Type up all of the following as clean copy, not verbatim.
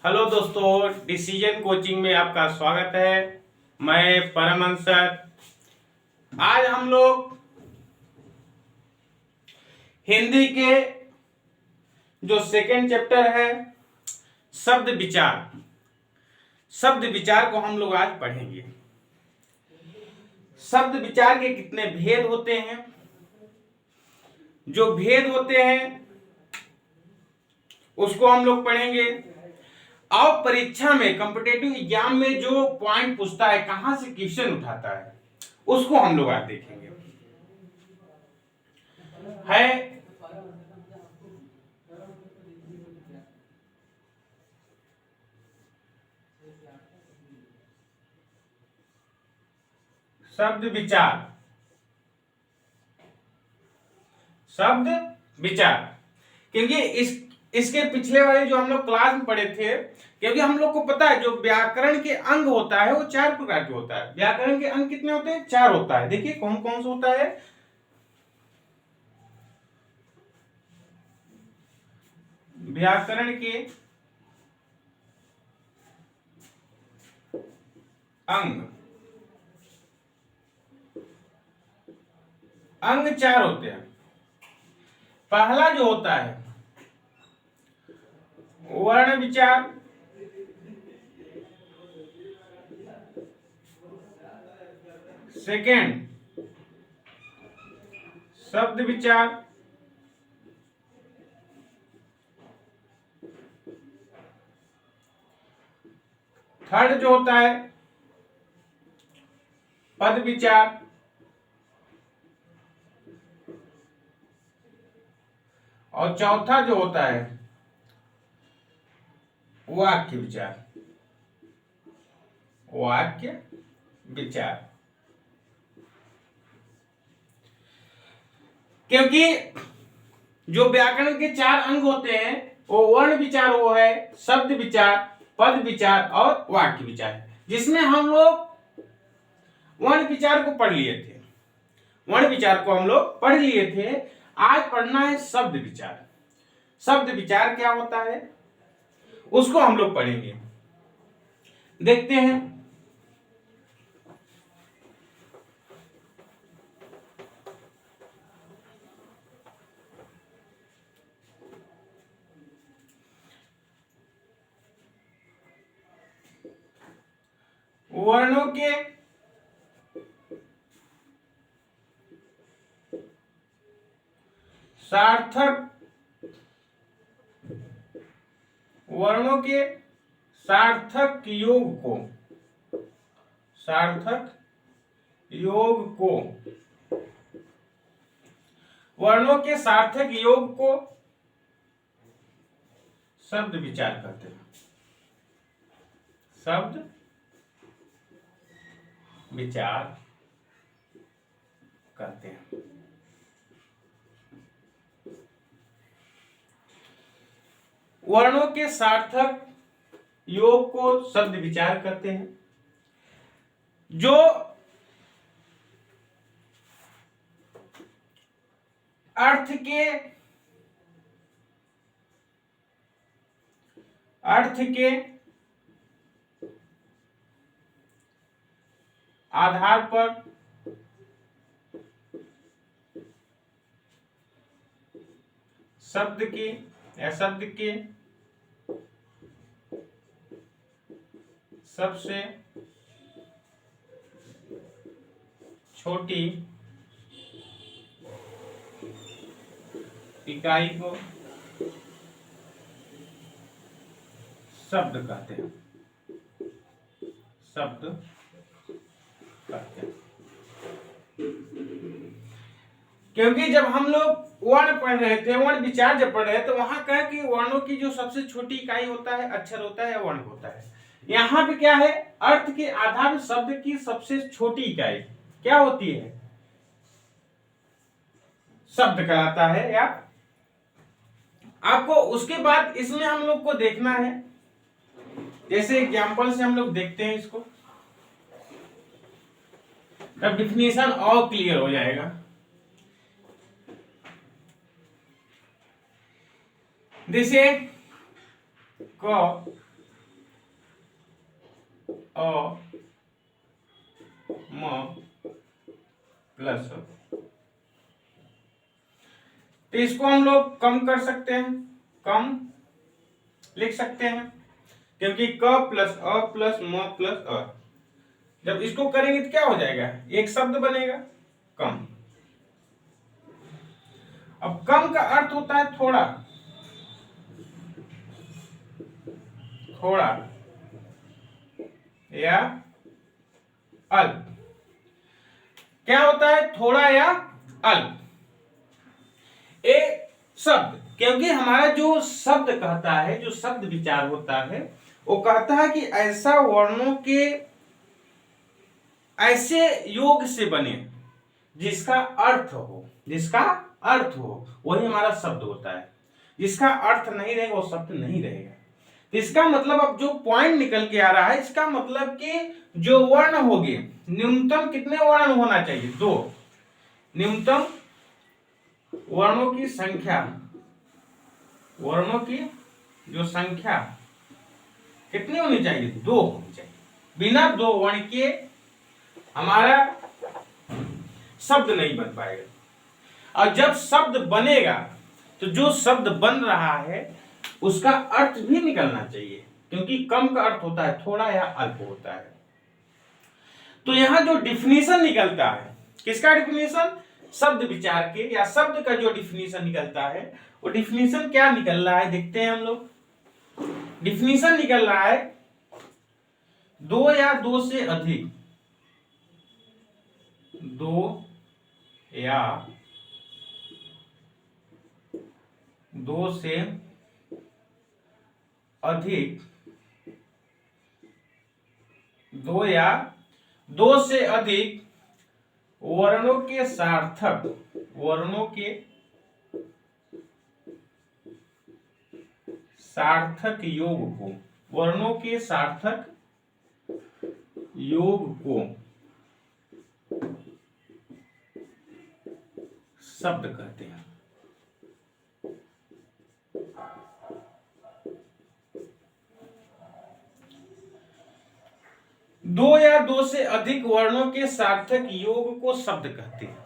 Hello दोस्तों, decision coaching में आपका स्वागत है। मैं परमहंस सर। आज हम लोग हिंदी के जो सेकंड चैप्टर है शब्द विचार को हम लोग आज पढ़ेंगे। शब्द विचार के कितने भेद होते हैं, जो भेद होते हैं उसको हम लोग पढ़ेंगे। और परीक्षा में कॉम्पिटेटिव एग्जाम में जो पॉइंट पूछता है, कहां से क्वेश्चन उठाता है, उसको हम लोग आज देखेंगे। है शब्द विचार क्योंकि इसके पिछले वाले जो हम लोग क्लास में पढ़े थे, क्योंकि हम लोग को पता है जो व्याकरण के अंग होता है वो 4 प्रकार के होता है। व्याकरण के अंग कितने होते हैं? 4 होता है। देखिए कौन कौन सा होता है। व्याकरण के अंग 4 होते हैं। पहला जो होता है वर्ण विचार, सेकेंड शब्द विचार, थर्ड जो होता है पद विचार, और चौथा जो होता है वाक्य विचार। क्योंकि जो व्याकरण के 4 अंग होते हैं वो वर्ण विचार, वो है शब्द विचार, पद विचार और वाक्य विचार, जिसमें हम लोग वर्ण विचार को पढ़ लिए थे। आज पढ़ना है शब्द विचार। शब्द विचार क्या होता है उसको हम लोग पढ़ेंगे। देखते हैं। वर्णों के सार्थक योग को शब्द विचार कहते हैं। शब्द विचार कहते हैं। वर्णों के सार्थक योग को शब्द विचार कहते हैं। जो अर्थ के आधार पर शब्द के सबसे छोटी इकाई को शब्द कहते हैं। क्योंकि जब हम लोग वर्ण पढ़ रहे थे, वर्ण विचार जब पढ़ रहे थे, तो वहां कहा कि वर्णों की जो सबसे छोटी इकाई होता है अक्षर होता है, वर्ण होता है। यहां पे क्या है? अर्थ के आधार शब्द की सबसे छोटी इकाई क्या होती है? शब्द कहलाता है। या आपको उसके बाद इसमें हम लोग को देखना है, जैसे एग्जाम्पल से हम लोग देखते हैं इसको, तब डिफिनेशन और क्लियर हो जाएगा। जैसे क अ म प्लस अ। तो इसको हम लोग कम कर सकते हैं, कम लिख सकते हैं, क्योंकि क प्लस अ प्लस म प्लस अ, जब इसको करेंगे तो क्या हो जाएगा, एक शब्द बनेगा कम। अब कम का अर्थ होता है थोड़ा, थोड़ा या अल्प। क्या होता है थोड़ा या अल्प? ए शब्द, क्योंकि हमारा जो शब्द कहता है, जो शब्द विचार होता है, वो कहता है कि ऐसा वर्णों के ऐसे योग से बने जिसका अर्थ हो, जिसका अर्थ हो, वही हमारा शब्द होता है। जिसका अर्थ नहीं रहेगा वो शब्द नहीं रहेगा। तो इसका मतलब अब जो पॉइंट निकल के आ रहा है, इसका मतलब कि जो वर्ण होंगे, न्यूनतम कितने वर्ण होना चाहिए, 2। न्यूनतम वर्णों की संख्या, वर्णों की जो संख्या कितनी होनी चाहिए, 2 होनी चाहिए। बिना 2 वर्ण के हमारा शब्द नहीं बन पाएगा। और जब शब्द बनेगा तो जो शब्द बन रहा है उसका अर्थ भी निकलना चाहिए, क्योंकि कम का अर्थ होता है थोड़ा या अल्प होता है। तो यहां जो डिफिनीशन निकलता है, किसका डिफिनीशन, शब्द विचार के या शब्द का जो डिफिनीशन निकलता है, वो डिफिनीशन क्या निकल रहा है देखते हैं हम लोग। डिफिनीशन निकल रहा है 2 या 2 से अधिक, 2 या 2 से अधिक, 2 या 2 से अधिक वर्णों के सार्थक, वर्णों के सार्थक योग को, वर्णों के सार्थक योग को शब्द कहते हैं। दो या 2 से अधिक वर्णों के सार्थक योग को शब्द कहते हैं।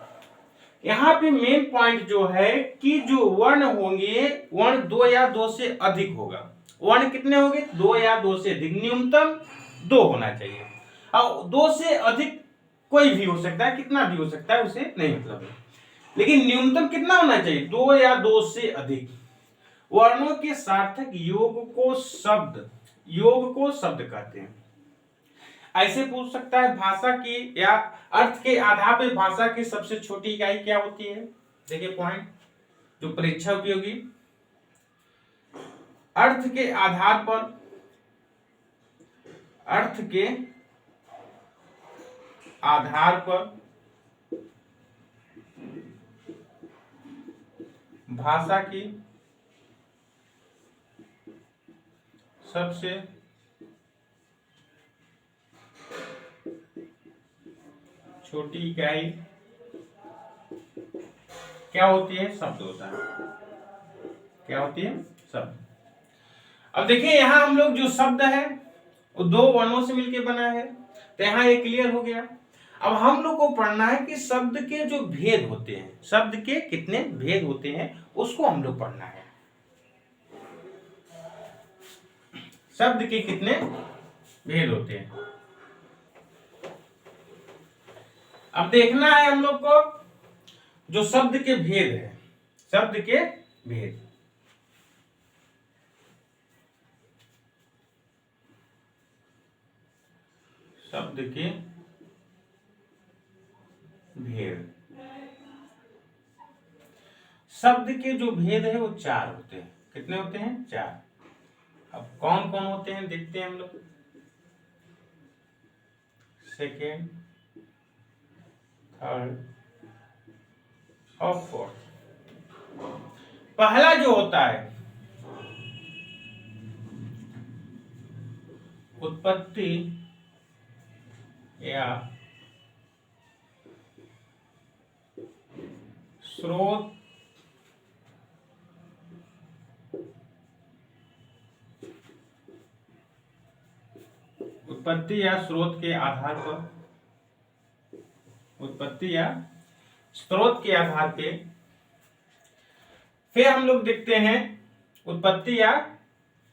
यहाँ पे मेन पॉइंट जो है कि जो वर्ण होंगे, वर्ण 2 या 2 से अधिक होगा। वर्ण कितने होंगे, 2 या 2 से अधिक, न्यूनतम 2 होना चाहिए। अब 2 से अधिक कोई भी हो सकता है, कितना भी हो सकता है, उसे नहीं मतलब है, लेकिन न्यूनतम कितना होना चाहिए, 2 या 2 से अधिक वर्णों के सार्थक योग को शब्द, योग को शब्द कहते हैं। ऐसे पूछ सकता है भाषा की या अर्थ के आधार पर भाषा की सबसे छोटी इकाई क्या होती है। देखिए पॉइंट जो परीक्षा उपयोगी, अर्थ के आधार पर, अर्थ के आधार पर भाषा की सबसे छोटी इकाई क्या होती है, शब्द होता है। क्या होती है, शब्द। अब देखिए यहां हम लोग जो शब्द है वो 2 वर्णों से मिलकर बना है, तो यहां ये क्लियर हो गया। अब हम लोग को पढ़ना है कि शब्द के जो भेद होते हैं, शब्द के कितने भेद होते हैं, उसको हम लोग पढ़ना है। शब्द के कितने भेद होते हैं, अब देखना है हम लोग को। जो शब्द के भेद है, शब्द के भेद, शब्द के भेद, शब्द के जो भेद है वो 4 होते हैं। कितने होते हैं, 4। अब कौन कौन होते हैं देखते हैं हम लोग। सेकेंड, थर्ड और फोर्थ। पहला जो होता है उत्पत्ति या स्रोत, उत्पत्ति या स्रोत के आधार पर, उत्पत्ति या स्रोत के आधार पे। फिर हम लोग देखते हैं उत्पत्ति या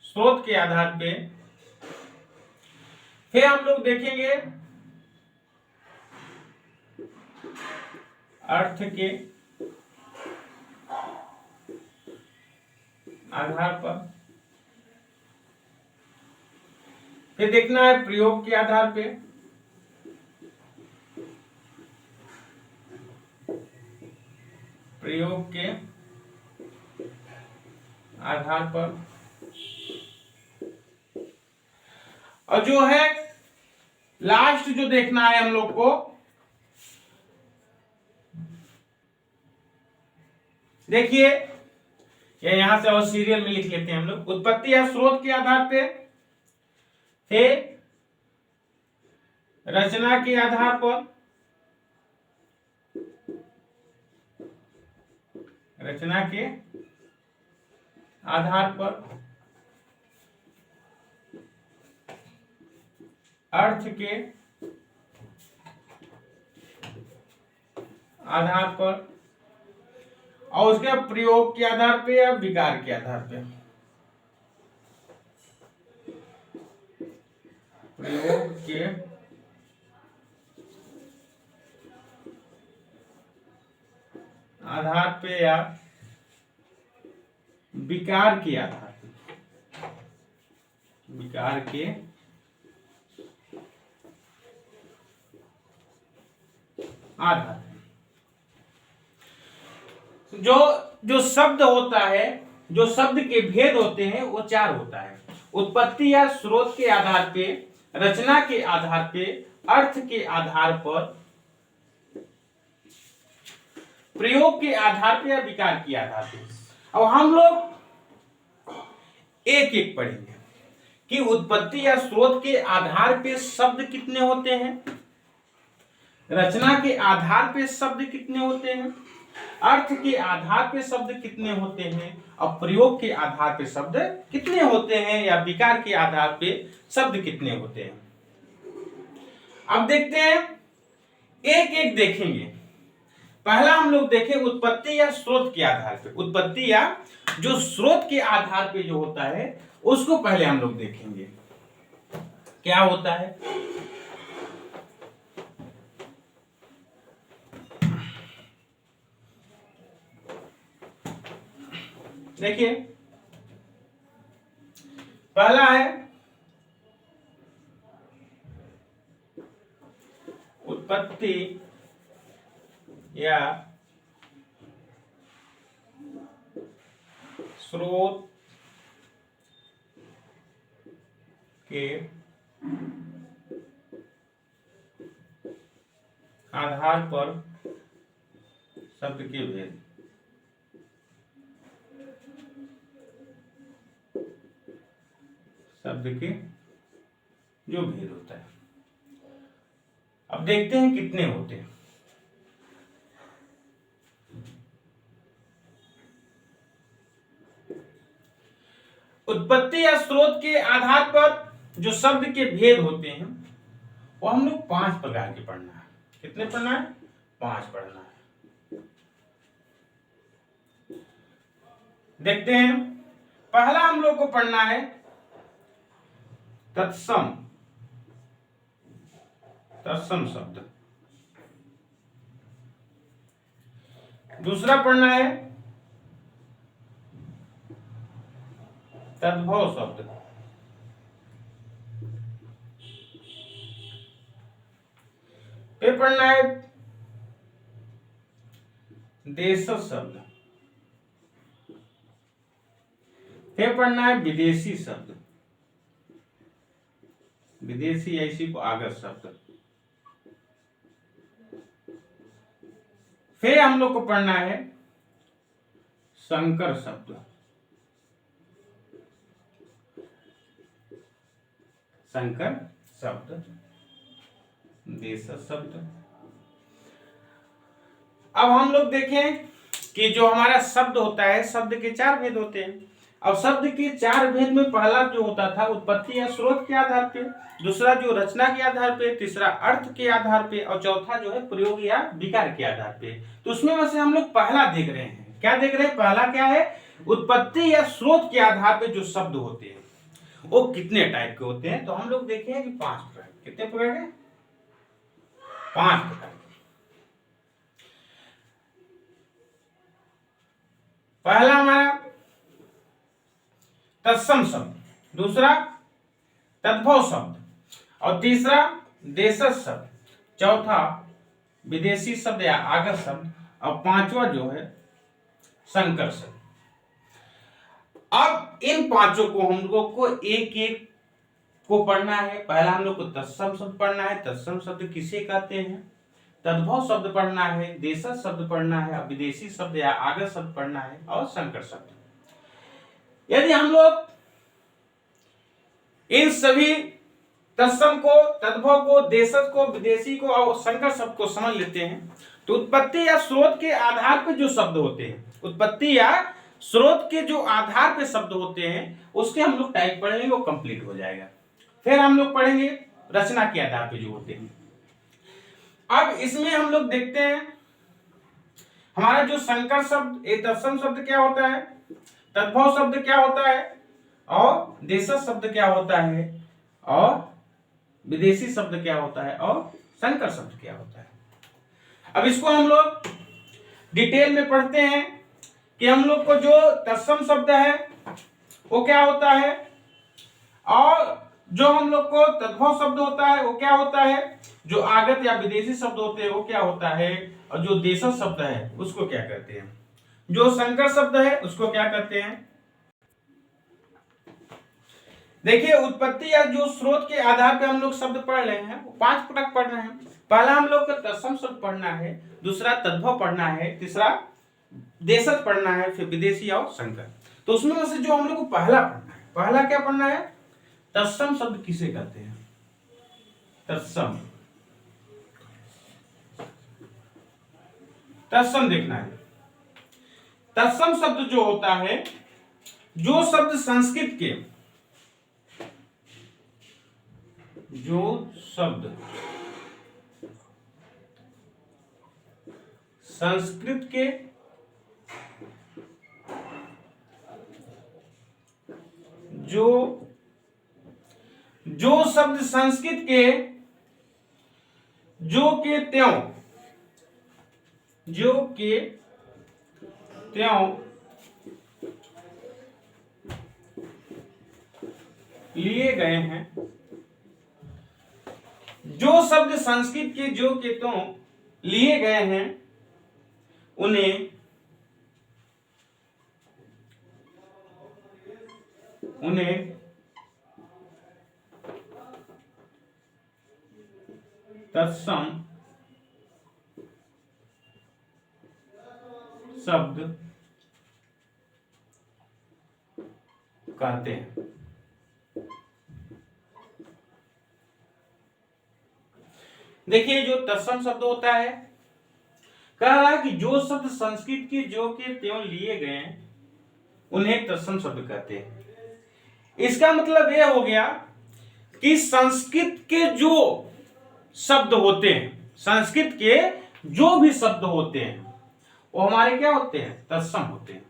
स्रोत के आधार पे। फिर हम लोग देखेंगे अर्थ के आधार पर। फिर देखना है प्रयोग के आधार पे। प्रयोग के आधार पर। और जो है लास्ट जो देखना है हम लोग को, देखिए यहां से और सीरियल में लिख लेते हैं हम लोग। उत्पत्ति या स्रोत के आधार पे, फिर रचना के आधार पर, रचना के आधार पर, अर्थ के आधार पर, और उसके प्रयोग के आधार पे या विकार के आधार पे। प्रयोग के आधार पे या विकार के आधार पे, विकार के आधार। जो शब्द होता है, जो शब्द के भेद होते हैं वो चार होता है। उत्पत्ति या स्रोत के आधार पे, रचना के आधार पे, अर्थ के आधार पर, प्रयोग के आधार पे या विकार के आधार पे। अब हम लोग एक एक पढ़ेंगे कि उत्पत्ति या स्रोत के आधार पे शब्द कितने होते हैं, रचना के आधार पे शब्द कितने होते हैं, अर्थ के आधार पे शब्द कितने होते हैं, और प्रयोग के आधार पे शब्द कितने होते हैं, या विकार के आधार पे शब्द कितने होते हैं। अब देखते हैं, एक एक देखेंगे। पहला हम लोग देखें उत्पत्ति या स्रोत के आधार पे। उत्पत्ति या जो स्रोत के आधार पे जो होता है उसको पहले हम लोग देखेंगे क्या होता है। देखिए पहला है उत्पत्ति या स्रोत के आधार पर शब्द के भेद। शब्द के जो भेद होता है। अब देखते हैं कितने होते हैं। उत्पत्ति या स्रोत के आधार पर जो शब्द के भेद होते हैं वो हम लोग 5 प्रकार के पढ़ना है। कितने पढ़ना है? 5 पढ़ना है। देखते हैं, पहला हम लोग को पढ़ना है तत्सम। तत्सम शब्द। दूसरा पढ़ना है तद्भव शब्द। फिर पढ़ना है देशज शब्द। फिर पढ़ना है विदेशी शब्द। विदेशी ऐसी को आगत शब्द। फिर हम लोग को पढ़ना है संकर शब्द। संकर शब्द, देशज शब्द। अब हम लोग देखें कि जो हमारा शब्द होता है, शब्द के 4 भेद होते हैं। अब शब्द के चार भेद में पहला जो होता था उत्पत्ति या स्रोत के आधार पे, दूसरा जो रचना के आधार पे, तीसरा अर्थ के आधार पे, और चौथा जो है प्रयोग या विकार के आधार पे। तो उसमें वैसे हम लोग पहला देख रहे हैं। क्या देख रहे हैं? पहला क्या है? उत्पत्ति या स्रोत के आधार पे जो शब्द होते हैं वो कितने टाइप के होते हैं। तो हम लोग देखे हैं कि 5 प्रकार। कितने प्रकार के? 5 प्रकार के। पहला हमारा तत्सम शब्द, दूसरा तद्भव शब्द, और तीसरा देशज शब्द, चौथा विदेशी शब्द या आगत शब्द, और पांचवा जो है संकर शब्द। अब इन पांचों को हम लोग को एक एक को पढ़ना है। पहला हम लोग को तत्सम शब्द पढ़ना है। तत्सम शब्द किसे कहते हैं? तद्भव शब्द पढ़ना है, देशज शब्द पढ़ना है, विदेशी शब्द या आगत शब्द पढ़ना है, और संकर शब्द। यदि हम लोग इन सभी तत्सम को, तद्भव को, देशज को, विदेशी को और संकर शब्द को समझ लेते हैं तो उत्पत्ति या स्रोत के आधार पर जो शब्द होते हैं, उत्पत्ति या स्रोत के जो आधार पे शब्द होते हैं उसके हम लोग टाइप पढ़ लेंगे, वो कंप्लीट हो जाएगा। फिर हम लोग पढ़ेंगे रचना के आधार पे जो होते हैं। अब इसमें हम लोग देखते हैं हमारा जो संकर शब्द, एक तत्सम शब्द क्या होता है, तद्भव शब्द क्या होता है, और देशज शब्द क्या होता है, और विदेशी शब्द क्या होता है, और संकर शब्द क्या होता है। अब इसको हम लोग डिटेल में पढ़ते हैं कि हम लोग को जो तत्सम शब्द है वो क्या होता है, और जो हम लोग को तद्भव शब्द होता है वो क्या होता है, जो आगत या विदेशी शब्द होते हैं वो क्या होता है, और जो देशज शब्द है उसको क्या कहते हैं, जो संकर शब्द है उसको क्या कहते हैं। देखिए उत्पत्ति या जो स्रोत के आधार पे हम लोग शब्द पढ़ रहे हैं वो 5 प्रकार पढ़ रहे हैं। पहला हम लोग को तत्सम शब्द पढ़ना है, दूसरा तद्भव पढ़ना है, तीसरा देशज पढ़ना है, फिर विदेशी और संकर। तो उसमें से जो हम लोग को पहला पढ़ना है, पहला क्या पढ़ना है, तत्सम शब्द किसे कहते हैं। तत्सम, तत्सम देखना है। तत्सम शब्द जो होता है, जो शब्द संस्कृत के, जो शब्द संस्कृत के जो शब्द संस्कृत के जो के त्यों लिए गए हैं, जो शब्द संस्कृत के जो के त्यों लिए गए हैं उन्हें तत्सम शब्द कहते हैं। देखिए जो तत्सम शब्द होता है, कह रहा है कि जो शब्द संस्कृत के जो के त्यों लिए गए उन्हें तत्सम शब्द कहते हैं। इसका मतलब यह हो गया कि संस्कृत के जो शब्द होते हैं, संस्कृत के जो भी शब्द होते हैं वो हमारे क्या होते हैं, तत्सम होते हैं।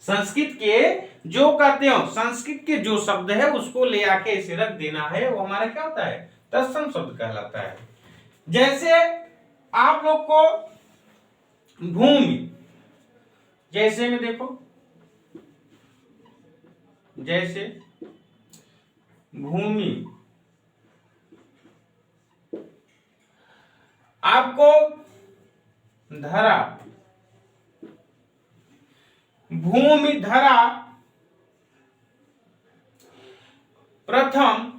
संस्कृत के जो कहते हो, संस्कृत के जो शब्द है उसको ले आके इसे रख देना है, वो हमारा क्या होता है, तत्सम शब्द कहलाता है। जैसे आप लोग को भूमि, जैसे में देखो, जैसे भूमि, आपको धरा, भूमि धरा प्रथम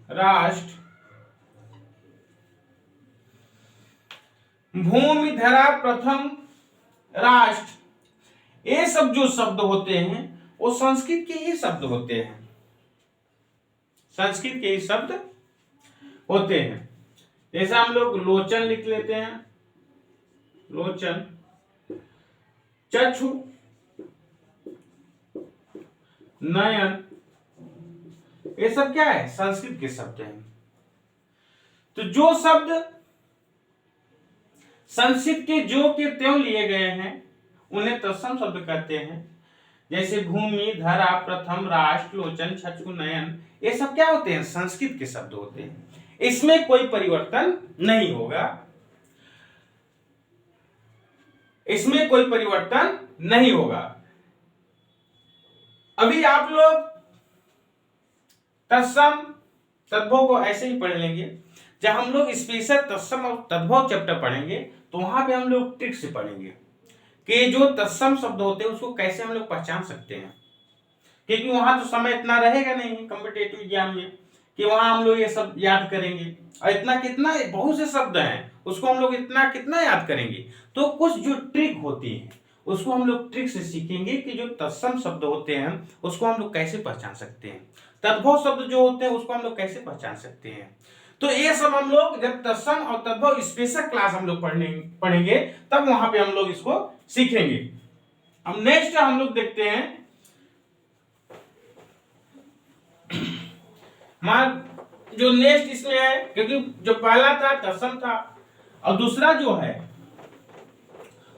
राष्ट्र, भूमि धरा प्रथम राष्ट्र, ये सब जो शब्द होते हैं वो संस्कृत के ही शब्द होते हैं, संस्कृत के ही शब्द होते हैं। जैसे हम लोग लोचन लिख लेते हैं, लोचन, चक्षु, नयन, ये सब क्या है? संस्कृत के शब्द हैं। तो जो शब्द संस्कृत के जो के त्यों लिए गए हैं उन्हें तत्सम शब्द कहते हैं। जैसे भूमि, धरा, प्रथम, राष्ट्र, लोचन, चक्षु, नयन, ये सब क्या होते हैं? संस्कृत के शब्द होते हैं। इसमें कोई परिवर्तन नहीं होगा, इसमें कोई परिवर्तन नहीं होगा। अभी आप लोग तत्सम तद्भव को ऐसे ही पढ़ लेंगे। जब हम लोग स्पेशल तत्सम और तद्भव चैप्टर पढ़ेंगे तो वहां पे हम लोग ट्रिक से पढ़ेंगे कि जो तत्सम शब्द होते हैं उसको कैसे हम लोग पहचान सकते हैं, क्योंकि वहां तो समय इतना रहेगा नहीं कॉम्पिटेटिव एग्जाम में कि वहां हम लोग ये सब याद करेंगे। और इतना कितना बहुत से शब्द हैं उसको हम लोग इतना कितना याद करेंगे। तो कुछ जो ट्रिक होती है उसको हम लोग ट्रिक से सीखेंगे कि जो तत्सम शब्द होते हैं उसको हम लोग कैसे पहचान सकते हैं, तद्भव शब्द जो होते हैं उसको हम लोग कैसे पहचान सकते हैं। तो ये सब हम लोग जब तत्सम और तद्भव स्पेशल क्लास हम लोग पढ़ेंगे तब वहां पे हम लोग इसको सीखेंगे। अब नेक्स्ट हम लोग देखते हैं जो नेक्स्ट इसमें है, क्योंकि जो पहला था तत्सम था और दूसरा जो है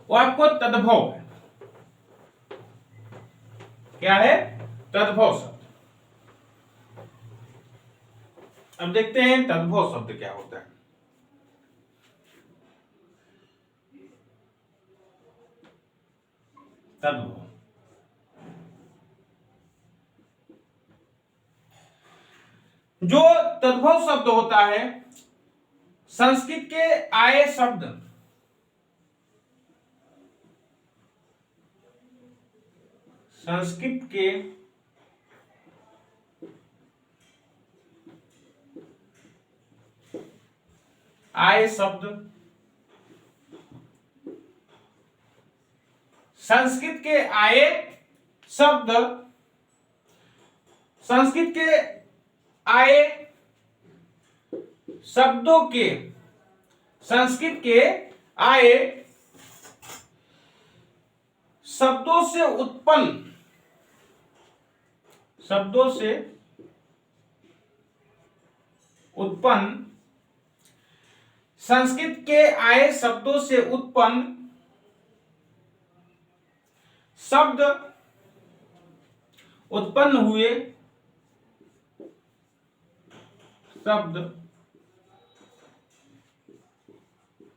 वो आपको तद्भव है। क्या है? तद्भव शब्द। अब देखते हैं तद्भव शब्द क्या होता है। तद्भव जो तद्भव शब्द होता है संस्कृत के आए शब्द संस्कृत के आए शब्द संस्कृत के आए शब्द संस्कृत के आए शब्दों के संस्कृत के आए शब्दों से उत्पन्न संस्कृत के आए शब्दों से उत्पन्न शब्द उत्पन्न हुए शब्द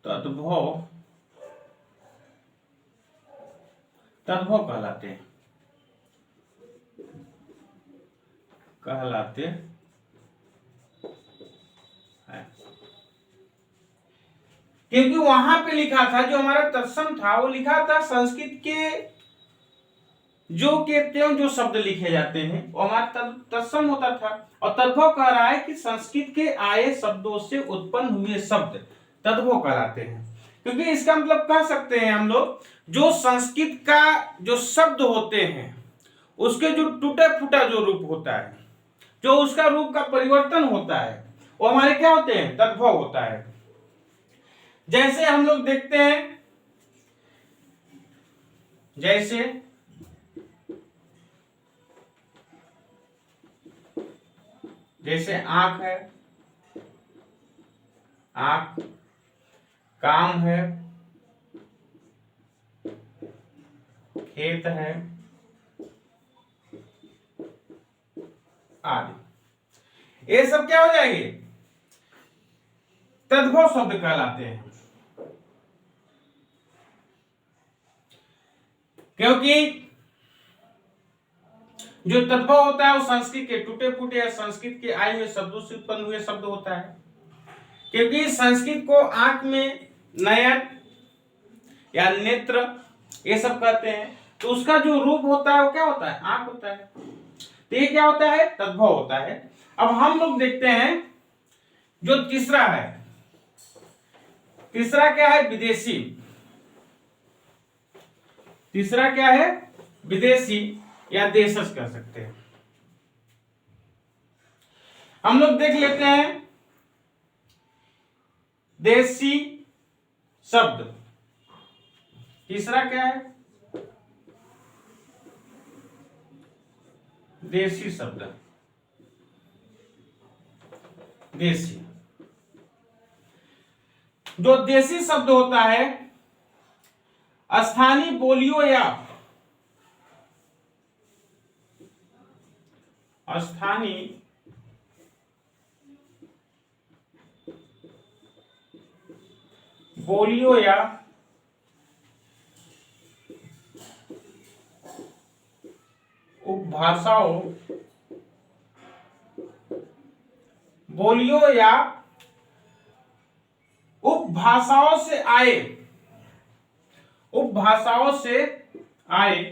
तद्भव कहलाते हैं क्योंकि वहां पे लिखा था जो हमारा तत्सम था वो लिखा था संस्कृत के जो के त्यों जो शब्द लिखे जाते हैं वो हमारा तत्सम होता था। और तद्भव कह रहा है कि संस्कृत के आए शब्दों से उत्पन्न हुए शब्द तद्भव कहलाते हैं। क्योंकि इसका मतलब कह सकते हैं हम लोग जो संस्कृत का जो शब्द होते हैं उसके जो टूटा फूटा जो रूप होता है, जो उसका रूप का परिवर्तन होता है, वो हमारे क्या होते हैं? तद्भव होता है। जैसे हम लोग देखते हैं जैसे आंख है, आंख, काम है, खेत है आदि, ये सब क्या हो जाएंगे? तद्भव शब्द कहलाते हैं। क्योंकि जो तद्भव होता है वो संस्कृत के टूटे फूटे या संस्कृत के आए हुए शब्दों से उत्पन्न हुए शब्द होता है। क्योंकि संस्कृत को आंख में नयन या नेत्र ये सब कहते हैं, तो उसका जो रूप होता है वो क्या होता है? आंख होता है। तो ये क्या होता है? तद्भव होता है। अब हम लोग देखते हैं जो तीसरा है, तीसरा क्या है? विदेशी। तीसरा क्या है? विदेशी या देशज कह सकते हैं। हम लोग देख लेते हैं देशी शब्द तीसरा क्या है? देशी शब्द। देशी, जो देशी शब्द होता है स्थानीय बोलियों या स्थानीय बोलियों या उपभाषाओं, बोलियों या उपभाषाओं से आए, उपभाषाओं से आए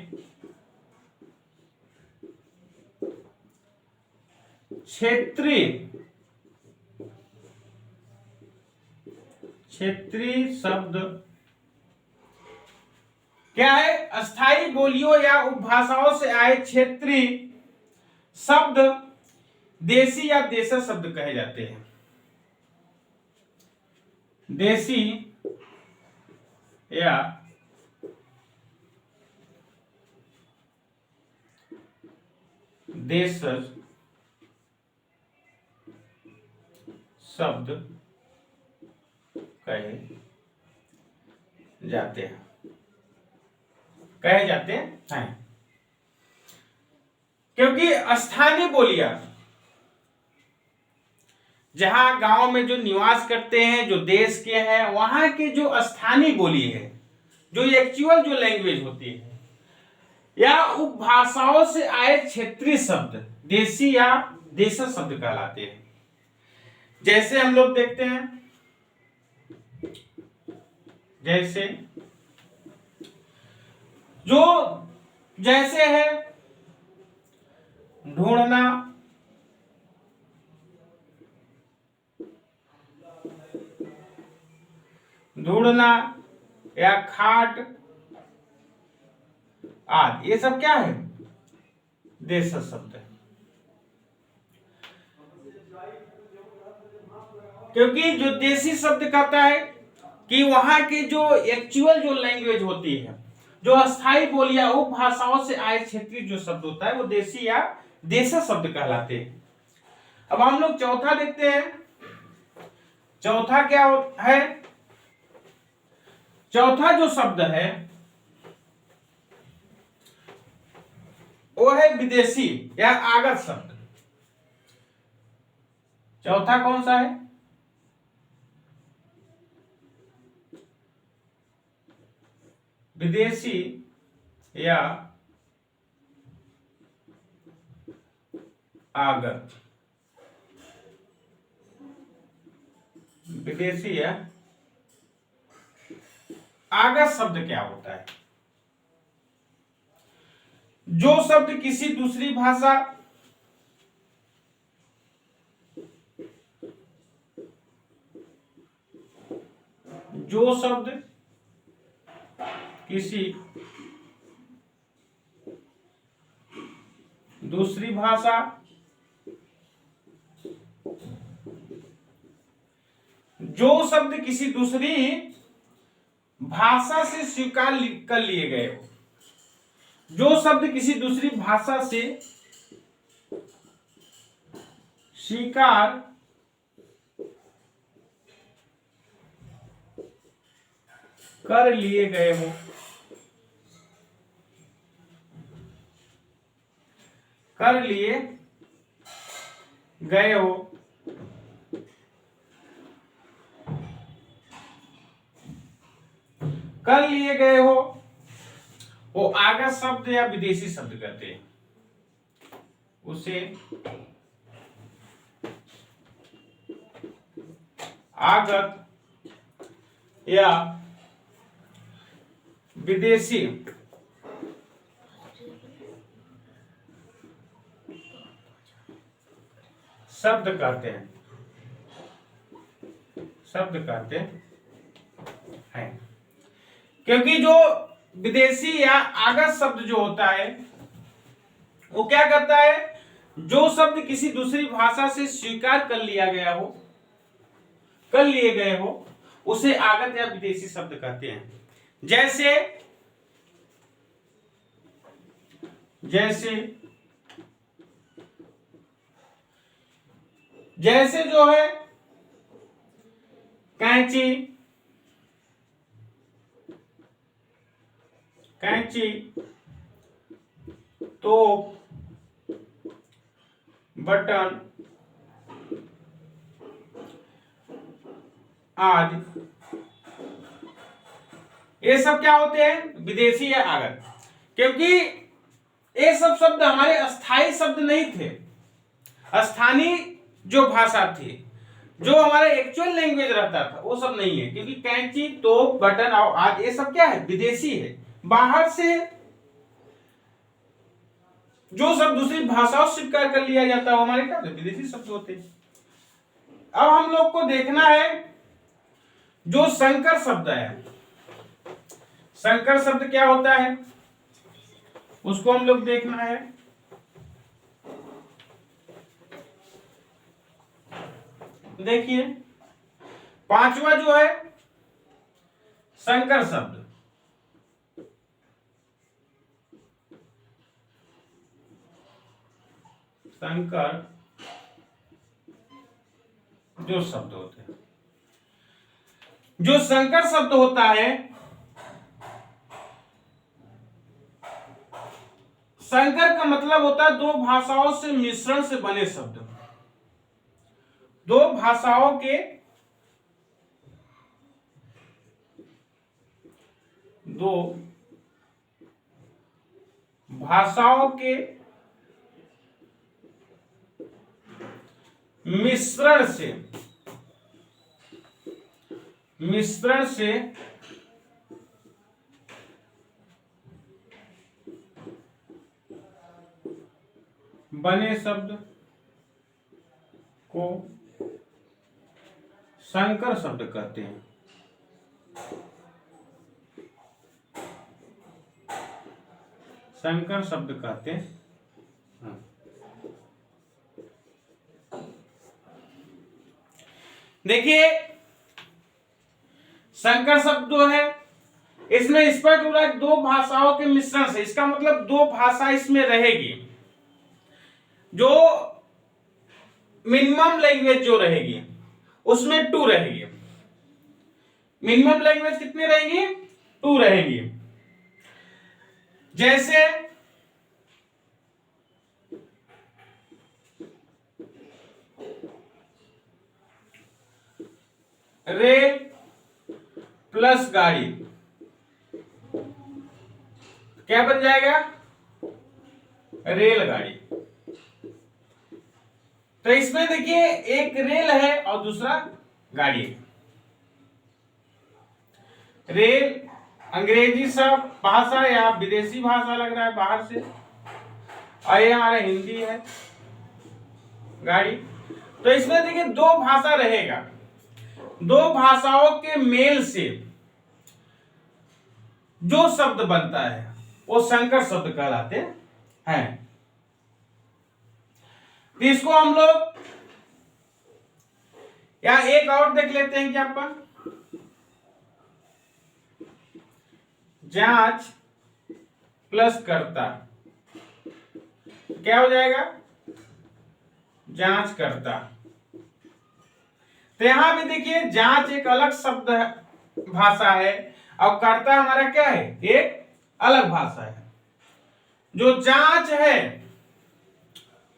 क्षेत्रीय शब्द क्या है? अस्थायी बोलियों या उपभाषाओं से आए क्षेत्रीय शब्द देशी या देशज शब्द कहे जाते हैं। देशी या देशज शब्द कहे जाते हैं, कहे जाते हैं। क्योंकि स्थानीय बोलियां जहां गांव में जो निवास करते हैं, जो देश के हैं, वहां की जो स्थानीय बोली है, जो एक्चुअल जो लैंग्वेज होती है, या उपभाषाओं से आए क्षेत्रीय शब्द देशी या देशज शब्द कहलाते हैं। जैसे हम लोग देखते हैं, जैसे जो जैसे है ढूंढना, ढूंढना या खाट आदि, ये सब क्या है? देशज शब्द है। क्योंकि जो देशी शब्द कहता है कि वहां की जो एक्चुअल जो लैंग्वेज होती है, जो अस्थायी बोलियां उपभाषाओं से आए क्षेत्रीय जो शब्द होता है, वो देशी या देशज शब्द कहलाते हैं। अब हम लोग चौथा देखते हैं। चौथा क्या है? चौथा जो शब्द है वो है विदेशी या आगत शब्द। चौथा कौन सा है? विदेशी या आगत। विदेशी या आगत शब्द क्या होता है? जो शब्द किसी दूसरी भाषा जो शब्द किसी दूसरी भाषा जो शब्द किसी दूसरी भाषा से स्वीकार कर लिए गए हो, जो शब्द किसी दूसरी भाषा से स्वीकार कर लिए गए हो, कर लिए गए हो, कर लिए गए हो, वो आगत शब्द या विदेशी शब्द कहते हैं। उसे आगत या विदेशी शब्द कहते हैं, शब्द कहते हैं। क्योंकि जो विदेशी या आगत शब्द जो होता है वो क्या करता है? जो शब्द किसी दूसरी भाषा से स्वीकार कर लिया गया हो, कर लिए गए हो, उसे आगत या विदेशी शब्द कहते हैं। जैसे जैसे जैसे जो है कैंची, कैंची, तोप, बटन आदि, ये सब क्या होते हैं? विदेशी है आगत। क्योंकि ये सब शब्द हमारे अस्थाई शब्द नहीं थे, स्थानीय जो भाषा थी, जो हमारा एक्चुअल लैंग्वेज रहता था, वो सब नहीं है। क्योंकि कैंची, तोप, बटन और आदि ये सब क्या है? विदेशी है। बाहर से जो सब दूसरी भाषाओं से स्वीकार कर लिया जाता है वो हमारे क्या विदेशी शब्द होते हैं। अब हम लोग को देखना है जो संकर शब्द है, संकर शब्द क्या होता है उसको हम लोग देखना है। देखिए पांचवा जो है संकर शब्द, संकर जो शब्द होते हैं, जो संकर शब्द होता है, संकर का मतलब होता है दो भाषाओं से मिश्रण से बने शब्द। दो भाषाओं के मिश्रण से बने शब्द को संकर शब्द कहते हैं। संकर शब्द कहते हैं। देखिए संकर शब्द जो है इसमें स्पष्ट हो रहा है दो भाषाओं के मिश्रण से। इसका मतलब दो भाषा इसमें रहेगी, जो मिनिमम लैंग्वेज जो रहेगी उसमें टू रहेगी। मिनिमम लैंग्वेज कितनी रहेगी? टू रहेगी। जैसे रेल प्लस गाड़ी क्या बन जाएगा? रेलगाड़ी। तो इसमें देखिए एक रेल है और दूसरा गाड़ी है। रेल अंग्रेजी सब भाषा या विदेशी भाषा लग रहा है बाहर से, और ये हमारा हिंदी है गाड़ी। तो इसमें देखिए दो भाषा रहेगा, दो भाषाओं के मेल से जो शब्द बनता है वो संकर शब्द कहलाते हैं। तो इसको हम लोग या एक और देख लेते हैं क्या अपन, जांच प्लस कर्ता क्या हो जाएगा? जांच करता। तो यहां भी देखिए जांच एक अलग शब्द है, भाषा है, और कर्ता हमारा क्या है? एक अलग भाषा है। जो जांच है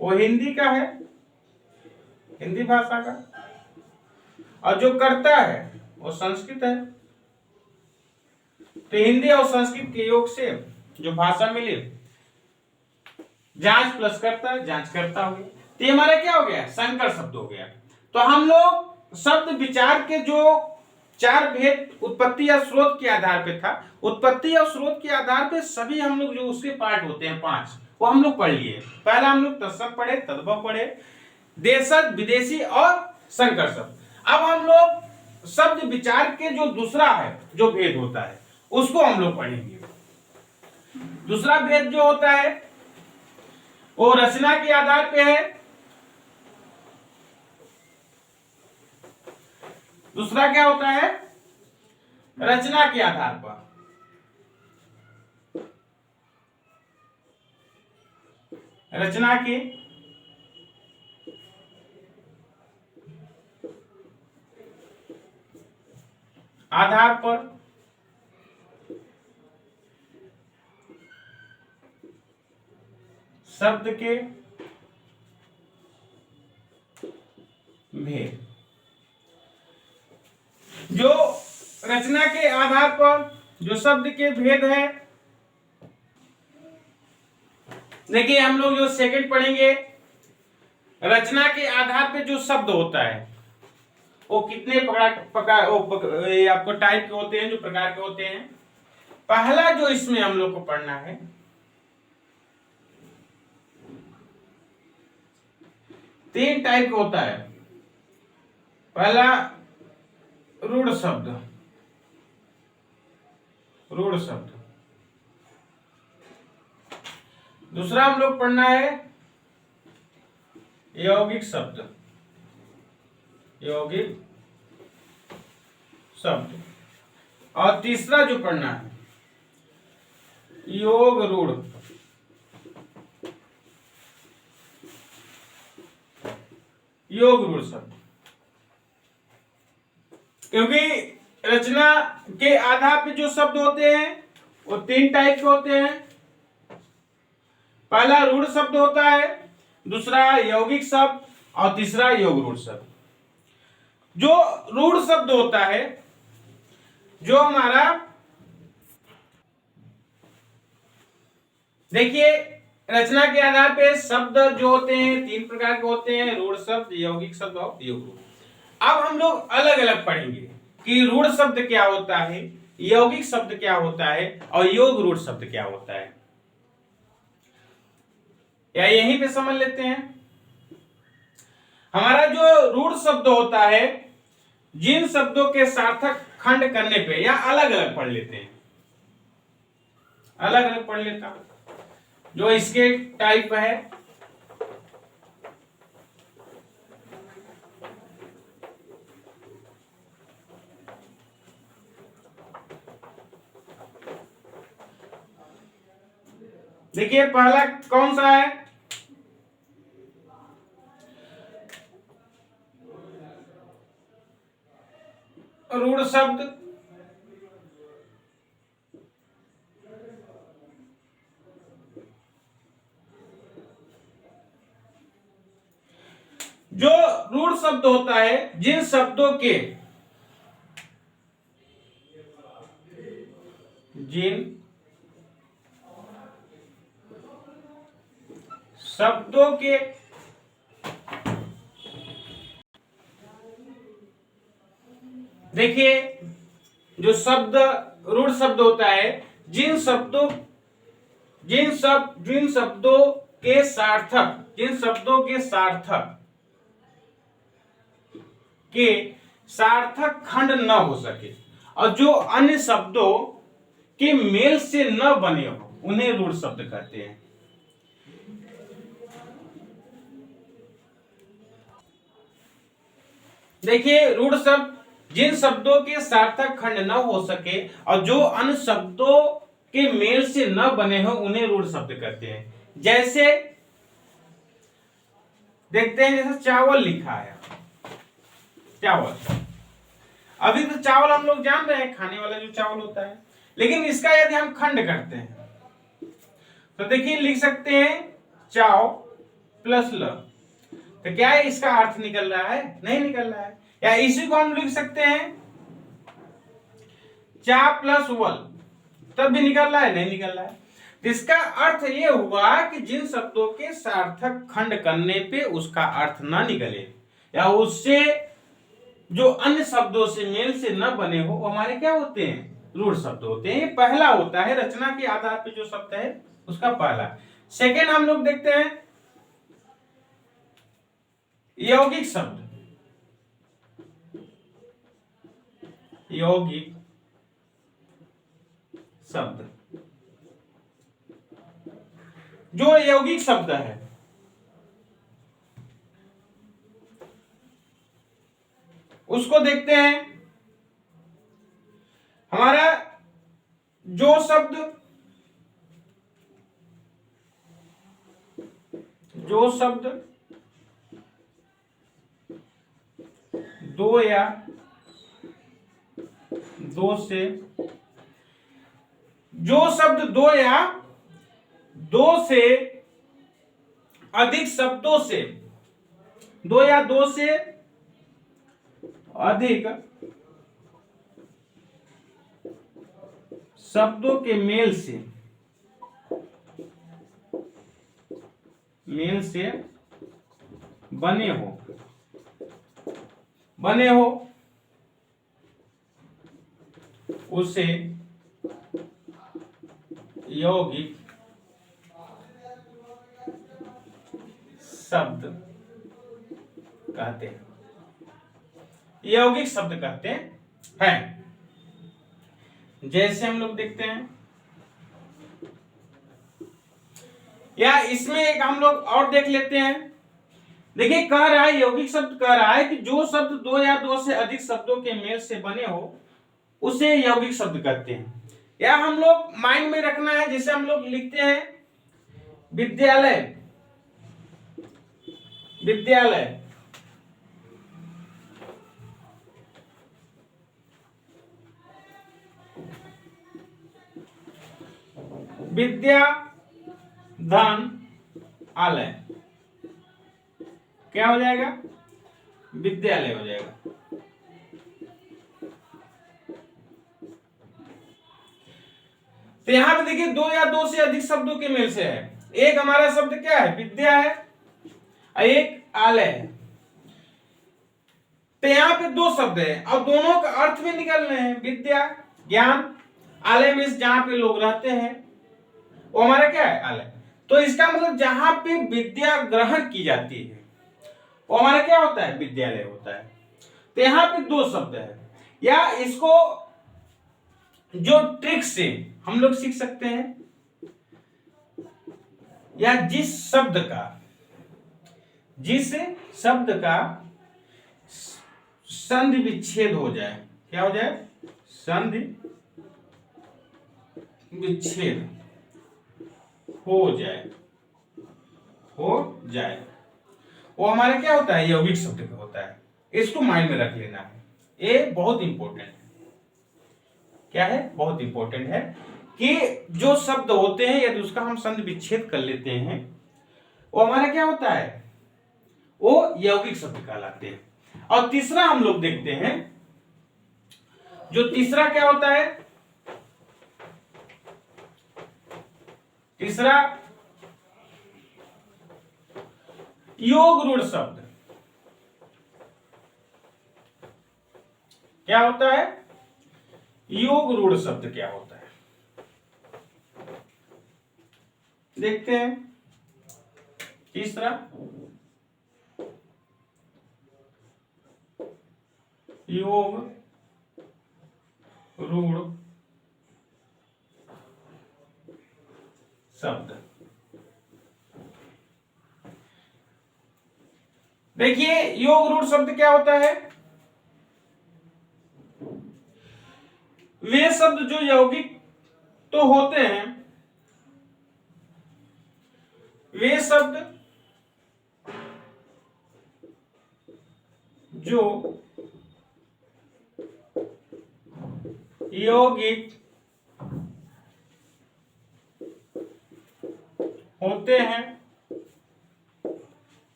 वो हिंदी का है, हिंदी भाषा का, और जो कर्ता है वो संस्कृत है। तो हिंदी और संस्कृत के योग से जो भाषा मिली, जांच प्लस करता, जांच करता हो गया। तो ये हमारा क्या हो गया? संकर शब्द हो गया। तो हम लोग शब्द विचार के जो चार भेद उत्पत्ति या स्रोत के आधार पे था, उत्पत्ति और स्रोत के आधार पे सभी हम लोग जो उसके पार्ट होते हैं 5 वो हम लोग पढ़ लिए। पहला हम लोग तत्सम पढ़े, तद्भव पढ़े, देशज, विदेशी और संकर शब्द। अब हम लोग शब्द विचार के जो दूसरा है जो भेद होता है उसको हम लोग पढ़ेंगे। दूसरा भेद जो होता है वो रचना के आधार पे है। दूसरा क्या होता है? रचना के आधार पर। रचना के आधार पर शब्द के भेद। जो रचना के आधार पर जो शब्द के भेद है, देखिए हम लोग जो सेकंड पढ़ेंगे, रचना के आधार पे जो शब्द होता है वो कितने आपको टाइप के होते हैं, जो प्रकार के होते हैं। पहला जो इसमें हम लोग को पढ़ना है, तीन टाइप का होता है। पहला रूढ़ शब्द, रूढ़ शब्द। दूसरा हम लोग पढ़ना है यौगिक शब्द, यौगिक शब्द। और तीसरा जो पढ़ना है योग रूढ़, योग रूढ़ शब्द। क्योंकि रचना के आधार पे जो शब्द होते हैं वो तीन टाइप के होते हैं। पहला रूढ़ शब्द होता है, दूसरा यौगिक शब्द और तीसरा योग रूढ़ शब्द। जो रूढ़ शब्द होता है, जो हमारा, देखिए रचना के आधार पे शब्द जो होते हैं तीन प्रकार के होते हैं, रूढ़ शब्द, यौगिक शब्द और योग रूढ़। अब हम लोग अलग अलग पढ़ेंगे कि रूढ़ शब्द क्या होता है, यौगिक शब्द क्या होता है और योग रूढ़ शब्द क्या होता है। या यहीं पे समझ लेते हैं। हमारा जो रूढ़ शब्द होता है, जिन शब्दों के सार्थक खंड करने पे, या अलग अलग पढ़ लेते हैं, अलग अलग पढ़ लेता हूं जो इसके टाइप है। देखिए पहला कौन सा है, रूढ़ शब्द। जो रूढ़ शब्द होता है, जिन शब्दों के, जिन शब्दों के देखिए जो शब्द रूढ़ शब्द होता है, जिन शब्दों के सार्थक, जिन शब्दों के सार्थक खंड न हो सके और जो अन्य शब्दों के मेल से न बने हो, उन्हें रूढ़ शब्द कहते हैं। देखिए रूढ़ शब्द जिन शब्दों के सार्थक खंड न हो सके और जो अन्य शब्दों के मेल से न बने हो, उन्हें रूढ़ शब्द कहते हैं। जैसे देखते हैं, जैसे चावल लिखा है, चावल। अभी तो चावल हम लोग जान रहे हैं, खाने वाला जो चावल होता है, लेकिन इसका यदि हम खंड करते हैं तो देखिए लिख सकते हैं चाव प्लस ल, तो क्या है इसका अर्थ निकल रहा है? नहीं निकल रहा है। या इसी को हम लिख सकते हैं चा प्लस वल, तब भी निकल रहा है? नहीं निकल रहा है। तो इसका अर्थ ये हुआ कि जिन शब्दों के सार्थक खंड करने पे उसका अर्थ ना निकले या उससे जो अन्य शब्दों से मेल से न बने हो, वो हमारे क्या होते हैं? रूढ़ शब्द होते हैं। ये पहला होता है, रचना के आधार पे जो शब्द है उसका पहला। सेकेंड हम लोग देखते हैं यौगिक शब्द, यौगिक शब्द। जो यौगिक शब्द है, उसको देखते हैं। हमारा जो शब्द जो शब्द दो या दो से जो शब्द दो से अधिक शब्दों से दो या दो से अधिक शब्दों के मेल से बने हो उसे यौगिक शब्द कहते हैं। यौगिक शब्द कहते हैं। जैसे हम लोग देखते हैं, या इसमें एक हम लोग और देख लेते हैं। देखिए कह रहा है, यौगिक शब्द कह रहा है कि जो शब्द दो या दो से अधिक शब्दों के मेल से बने हो उसे यौगिक शब्द कहते हैं। या हम लोग माइंड में रखना है, जैसे हम लोग लिखते हैं विद्यालय, विद्या धन आलय, क्या हो जाएगा? विद्यालय हो जाएगा। तो यहां पे देखिए दो या दो से अधिक शब्दों के मेल से है। एक हमारा शब्द क्या है? विद्या है, एक आलय है। तो यहां पे दो शब्द है और दोनों का अर्थ भी निकलने हैं। विद्या ज्ञान, आलय में जहां पे लोग रहते हैं वो हमारा क्या है? आलय। तो इसका मतलब जहां पे विद्या ग्रहण की जाती है वो हमारा क्या होता है? विद्यालय होता है। तो यहां पे दो शब्द है, या इसको जो ट्रिक से हम लोग सीख सकते हैं, या जिस शब्द का संधि विच्छेद हो जाए, क्या हो जाए? संधि विच्छेद हो जाए वो हमारा क्या होता है? यौगिक शब्द का होता है। इसको माइंड में रख लेना है, ये बहुत इंपॉर्टेंट है। क्या है? बहुत इंपॉर्टेंट है कि जो शब्द होते हैं यदि उसका हम संधि विच्छेद कर लेते हैं वो हमारा क्या होता है? वो यौगिक शब्द कहलाते हैं। और तीसरा हम लोग देखते हैं, जो तीसरा क्या होता है? तीसरा योग रूढ़ शब्द। क्या होता है? योग रूढ़ शब्द क्या होता है देखते हैं। तीसरा योग रूढ़ शब्द। देखिए योग रूढ़ शब्द क्या होता है? वे शब्द जो यौगिक तो होते हैं, वे शब्द जो यौगिक होते हैं,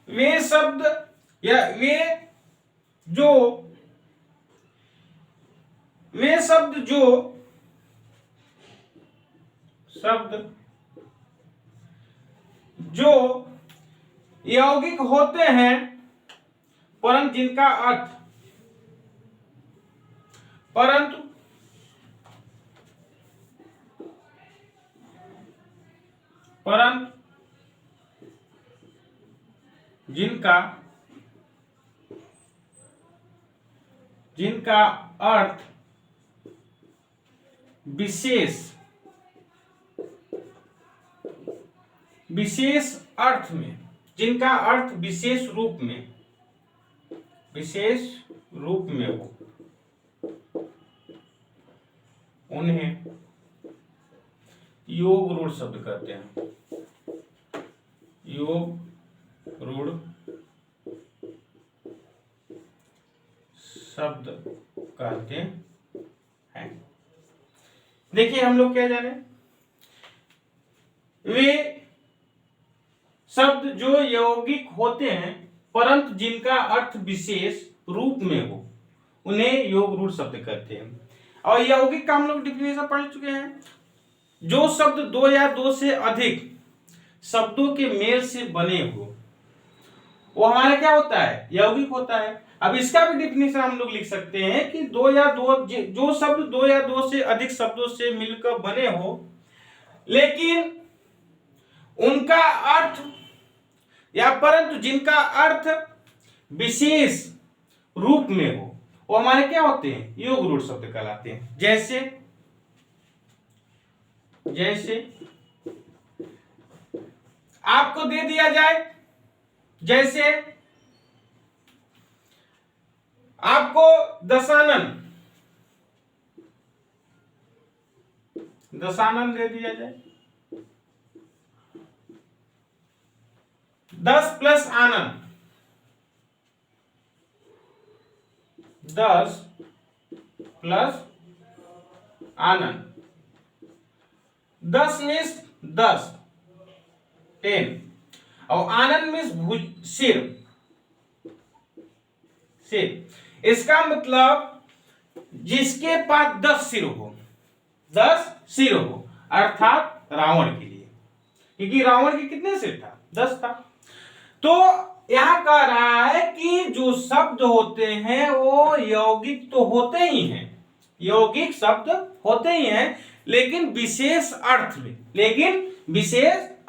वे शब्द या वे शब्द जो यौगिक होते हैं परंतु जिनका जिनका अर्थ विशेष अर्थ में, जिनका अर्थ विशेष रूप में हो, उन्हें योग रूढ़ शब्द कहते हैं। योग रूढ़ शब्द कहते हैं। देखिए हम लोग क्या जाने, वे शब्द जो यौगिक होते हैं परंतु जिनका अर्थ विशेष रूप में हो उन्हें योग रूढ़ शब्द कहते हैं। और यौगिक का हम लोग डिफिनेशन पढ़ चुके हैं। जो शब्द दो या दो से अधिक शब्दों के मेल से बने हो वो हमारा क्या होता है, यौगिक होता है। अब इसका भी डिफिनेशन हम लोग लिख सकते हैं कि जो शब्द दो या दो से अधिक शब्दों से मिलकर बने हो लेकिन उनका अर्थ या परंतु जिनका अर्थ विशेष रूप में हो वो हमारे क्या होते हैं, योग रूढ़ शब्द कहलाते हैं। जैसे आपको दे दिया जाए, जैसे आपको दशानन दे दिया जाए, 10 प्लस आनंद, 10 प्लस आनंद, 10 मीन्स 10 10 और आनंद मीन्स सिर। इसका मतलब जिसके पास 10 सिर हो, 10 सिर हो अर्थात रावण के लिए, क्योंकि रावण के कितने सिर था, 10 था। तो यहां कह रहा है कि जो शब्द होते हैं वो यौगिक तो होते ही हैं, यौगिक शब्द होते ही हैं लेकिन विशेष